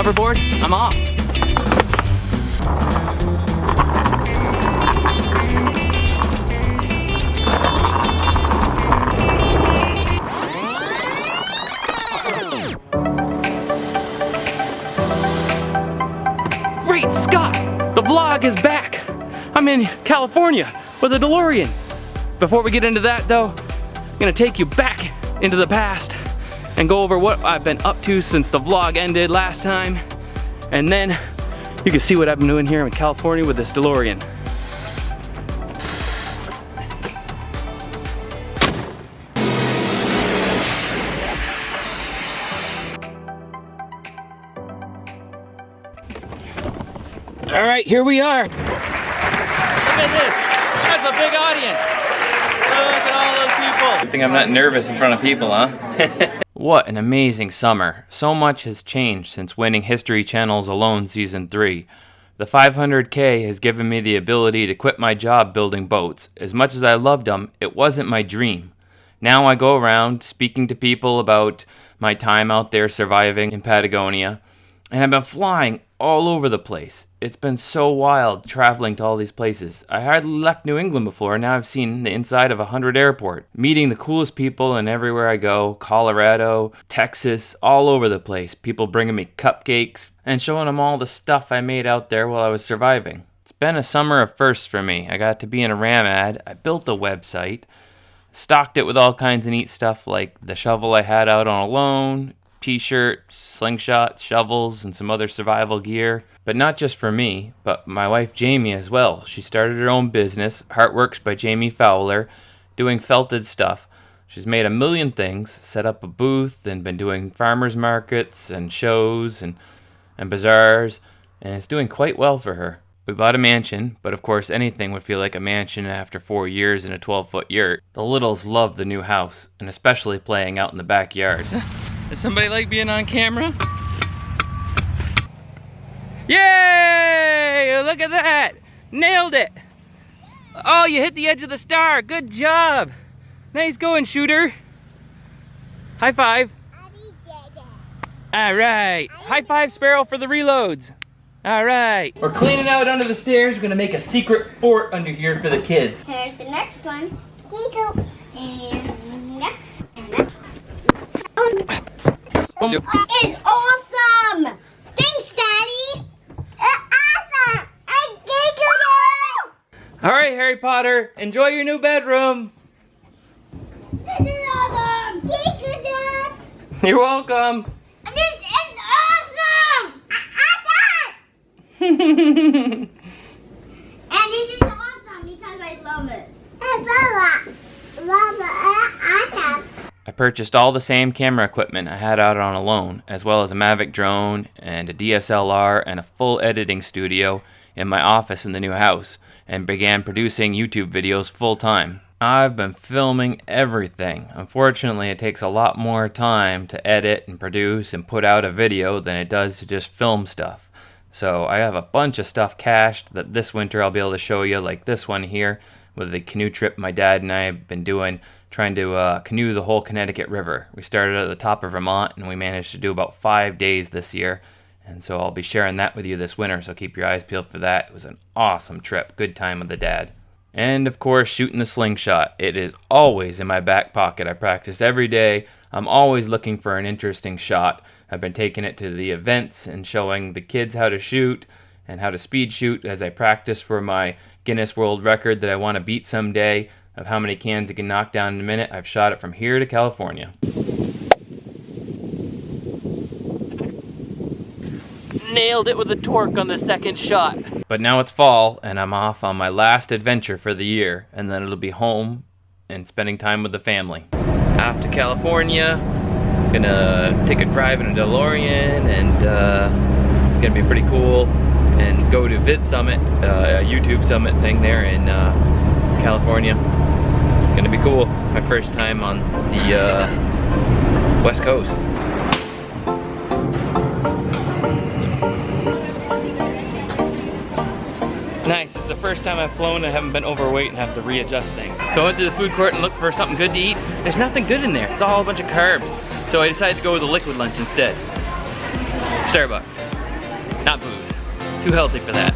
hoverboard, I'm off. Great Scott! The vlog is back! I'm in California with a DeLorean. Before we get into that though, I'm gonna take you back into the past and go over what I've been up to since the vlog ended last time. And then you can see what I've been doing here in California with this DeLorean. All right, here we are. Look at this, that's a big audience. Look at all those people. Good thing I'm not nervous in front of people, huh? What an amazing summer. So much has changed since winning History Channel's Alone Season 3. The 500K has given me the ability to quit my job building boats. As much as I loved them, it wasn't my dream. Now I go around speaking to people about my time out there surviving in Patagonia, and I've been flying all over the place. It's been so wild traveling to all these places. I hardly left New England before, and now I've seen the inside of 100 airports. Meeting the coolest people and everywhere I go, Colorado, Texas, all over the place. People bringing me cupcakes and showing them all the stuff I made out there while I was surviving. It's been a summer of firsts for me. I got to be in a Ram ad, I built a website, stocked it with all kinds of neat stuff like the shovel I had out on Alone, t-shirts, slingshots, shovels, and some other survival gear. But not just for me, but my wife Jamie as well. She started her own business, Heartworks by Jamie Fowler, doing felted stuff. She's made a million things, set up a booth, and been doing farmers markets and shows and bazaars, and it's doing quite well for her. We bought a mansion, but of course anything would feel like a mansion after 4 years in a 12-foot yurt. The littles love the new house, and especially playing out in the backyard. Does somebody like being on camera? Yay! Look at that! Nailed it! Oh, you hit the edge of the star. Good job! Nice going, shooter. High five. Alright. High five, Sparrow, for the reloads. Alright. We're cleaning out under the stairs. We're gonna make a secret fort under here for the kids. Here's the next one. Giggle. And next. And next. That is awesome! Thanks, Daddy! Awesome! I giggled! Alright, Harry Potter, enjoy your new bedroom. This is awesome! Giggled! You're welcome. This is awesome! And And this is awesome because I love it. I love it. Awesome. I purchased all the same camera equipment I had out on Alone, as well as a Mavic drone and a DSLR and a full editing studio in my office in the new house, and began producing YouTube videos full time. I've been filming everything. Unfortunately, it takes a lot more time to edit and produce and put out a video than it does to just film stuff. So I have a bunch of stuff cached that this winter I'll be able to show you, like this one here with the canoe trip my dad and I have been doing, trying to canoe the whole Connecticut River. We started at the top of Vermont and we managed to do about 5 days this year. And so I'll be sharing that with you this winter, so keep your eyes peeled for that. It was an awesome trip. Good time with the dad. And of course, shooting the slingshot. It is always in my back pocket. I practice every day. I'm always looking for an interesting shot. I've been taking it to the events and showing the kids how to shoot and how to speed shoot as I practice for my Guinness World Record that I want to beat someday of how many cans you can knock down in a minute. I've shot it from here to California. Nailed it with a torque on the second shot. But now it's fall and I'm off on my last adventure for the year, and then it'll be home and spending time with the family. Off to California, gonna take a drive in a DeLorean, and it's gonna be pretty cool, and go to Vid Summit, a YouTube summit thing there in California. It's gonna be cool. My first time on the West Coast. Nice. It's the first time I've flown and I haven't been overweight and have to readjust things. So I went to the food court and looked for something good to eat. There's nothing good in there. It's all a bunch of carbs. So I decided to go with a liquid lunch instead. Starbucks. Not booze. Too healthy for that.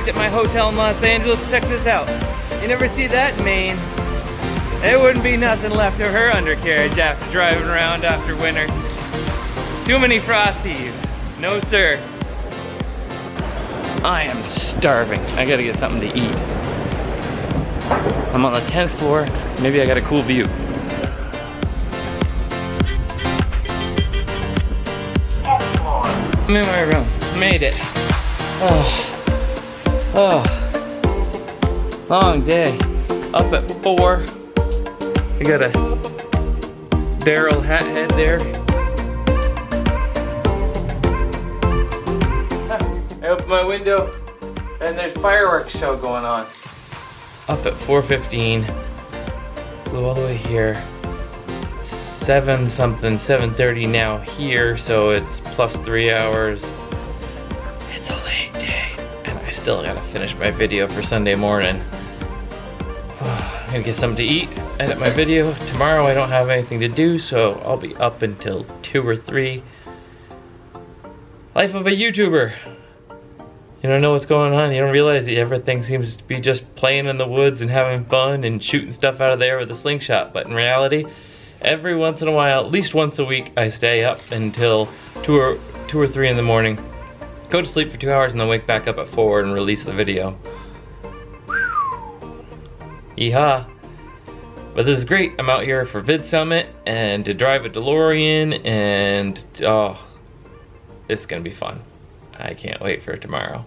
At my hotel in Los Angeles. Check this out. You never see that in Maine. There wouldn't be nothing left of her undercarriage after driving around after winter. Too many Frosties. No sir. I am starving. I gotta get something to eat. I'm on the 10th floor. Maybe I got a cool view. I'm in my room. Made it. Oh, long day. Up at 4. I got a barrel hat head there. I open my window and there's fireworks show going on. Up at 4:15. Flew all the way here. 7:30 now here, so it's plus 3 hours. It's a late day. Still gotta finish my video for Sunday morning. I'm gonna get something to eat, edit my video. Tomorrow I don't have anything to do, so I'll be up until 2 or 3. Life of a YouTuber. You don't know what's going on. You don't realize that everything seems to be just playing in the woods and having fun and shooting stuff out of there with a slingshot. But in reality, every once in a while, at least once a week, I stay up until 2 or 3 in the morning. Go to sleep for 2 hours and then wake back up at 4 and release the video. Yeehaw. But this is great. I'm out here for Vid Summit and to drive a DeLorean and oh, it's gonna be fun. I can't wait for tomorrow.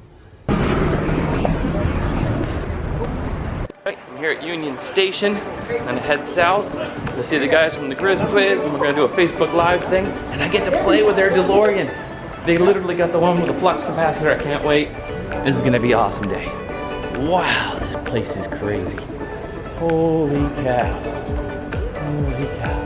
Right, I'm here at Union Station. I'm gonna head south to see the guys from the Grizz Quiz and we're gonna do a Facebook Live thing and I get to play with their DeLorean. They literally got the one with the flux capacitor. I can't wait. This is gonna be an awesome day. Wow, this place is crazy. Holy cow. Holy cow.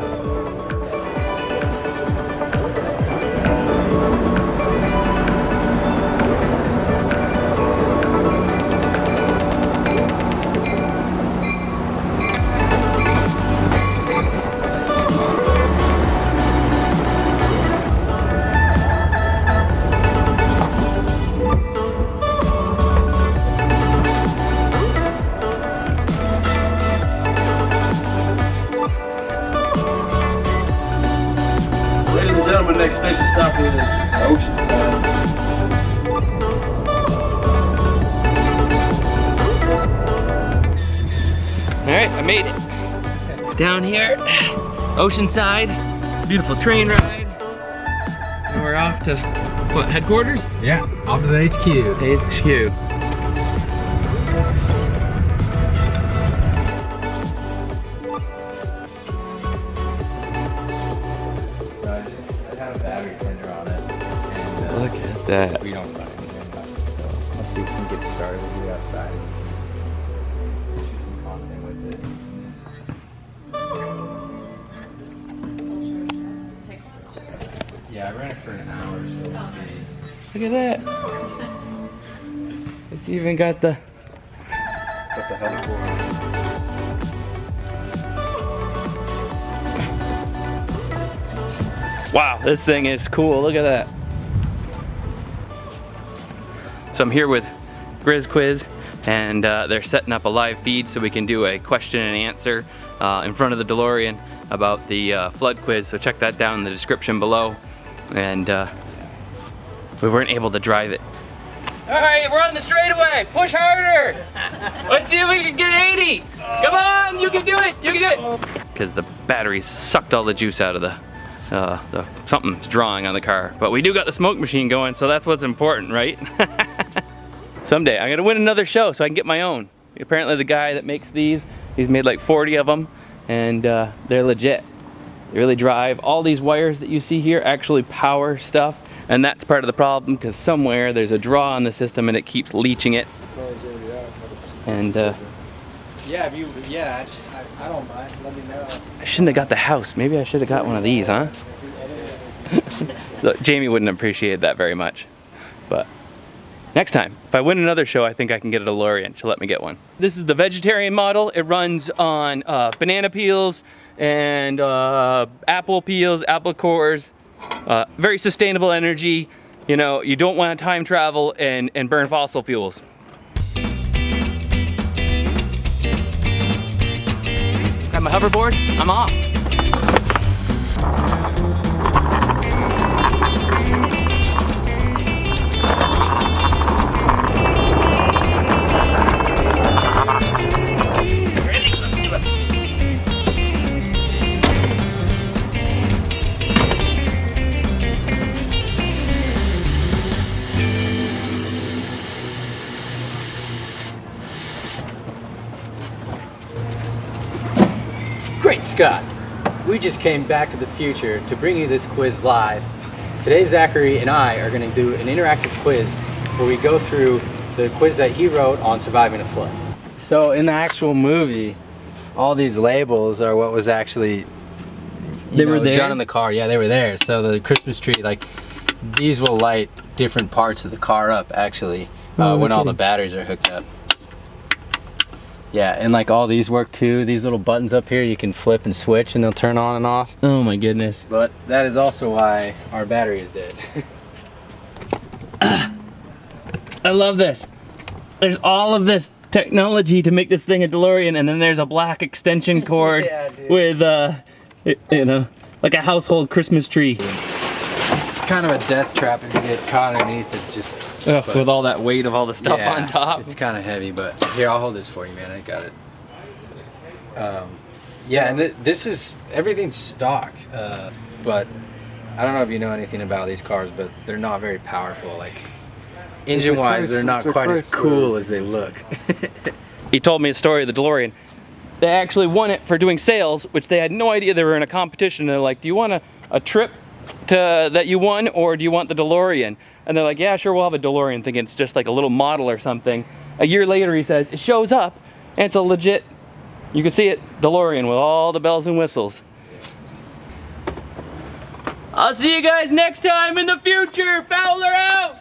Next station stop is Oceanside. Alright, I made it. Down here, Oceanside, beautiful train ride. And we're off to, what, headquarters? Yeah, off to the HQ. HQ. Look at that. We don't run anything back, so let's see if we can get started. We'll do outside. Shoot some content with it. Yeah, I ran it for an hour, so we'll see. Look at that. It's even got the hoverboard. Wow, this thing is cool. Look at that. So I'm here with Grizz Quiz, and they're setting up a live feed so we can do a question and answer in front of the DeLorean about the flood quiz. So check that down in the description below. And we weren't able to drive it. All right, we're on the straightaway. Push harder. Let's see if we can get 80. Come on, you can do it. You can do it. Because the battery sucked all the juice out of the something's drawing on the car. But we do got the smoke machine going, so that's what's important, right? Someday I'm gonna win another show so I can get my own. Apparently the guy that makes these, he's made like 40 of them, and they're legit. They really drive. All these wires that you see here actually power stuff, and that's part of the problem because somewhere there's a draw on the system and it keeps leaching it. And yeah, I don't mind. Let me know. I shouldn't have got the house. Maybe I should have got one of these, huh? Look, Jamie wouldn't appreciate that very much, but next time, if I win another show, I think I can get a DeLorean. She'll let me get one. This is the vegetarian model. It runs on banana peels and apple peels, apple cores. Very sustainable energy. You know, you don't want to time travel and burn fossil fuels. Got my hoverboard, I'm off. Great Scott! We just came back to the future to bring you this quiz live. Today Zachary and I are going to do an interactive quiz where we go through the quiz that he wrote on surviving a flood. So in the actual movie, all these labels are what was actually done in the car. Yeah, they were there. So the Christmas tree, like, these will light different parts of the car up actually when all the batteries are hooked up. Yeah, and like all these work too. These little buttons up here you can flip and switch and they'll turn on and off. Oh my goodness. But that is also why our battery is dead. I love this. There's all of this technology to make this thing a DeLorean, and then there's a black extension cord Yeah, with you know, like a household Christmas tree. It's kind of a death trap if you get caught underneath it. Just with all that weight of all the stuff on top. It's kind of heavy, but here, I'll hold this for you, man. I got it. Yeah, and this is, everything's stock, but I don't know if you know anything about these cars, but they're not very powerful. Like, engine-wise, they're not quite as cool as they look. He told me a story of the DeLorean. They actually won it for doing sales, which they had no idea they were in a competition. They're like, do you want a trip that you won, or do you want the DeLorean? And they're like, yeah, sure, we'll have a DeLorean, thinking it's just like a little model or something. A year later, he says, it shows up, and it's a legit, you can see it, DeLorean with all the bells and whistles. I'll see you guys next time in the future. Fowler out!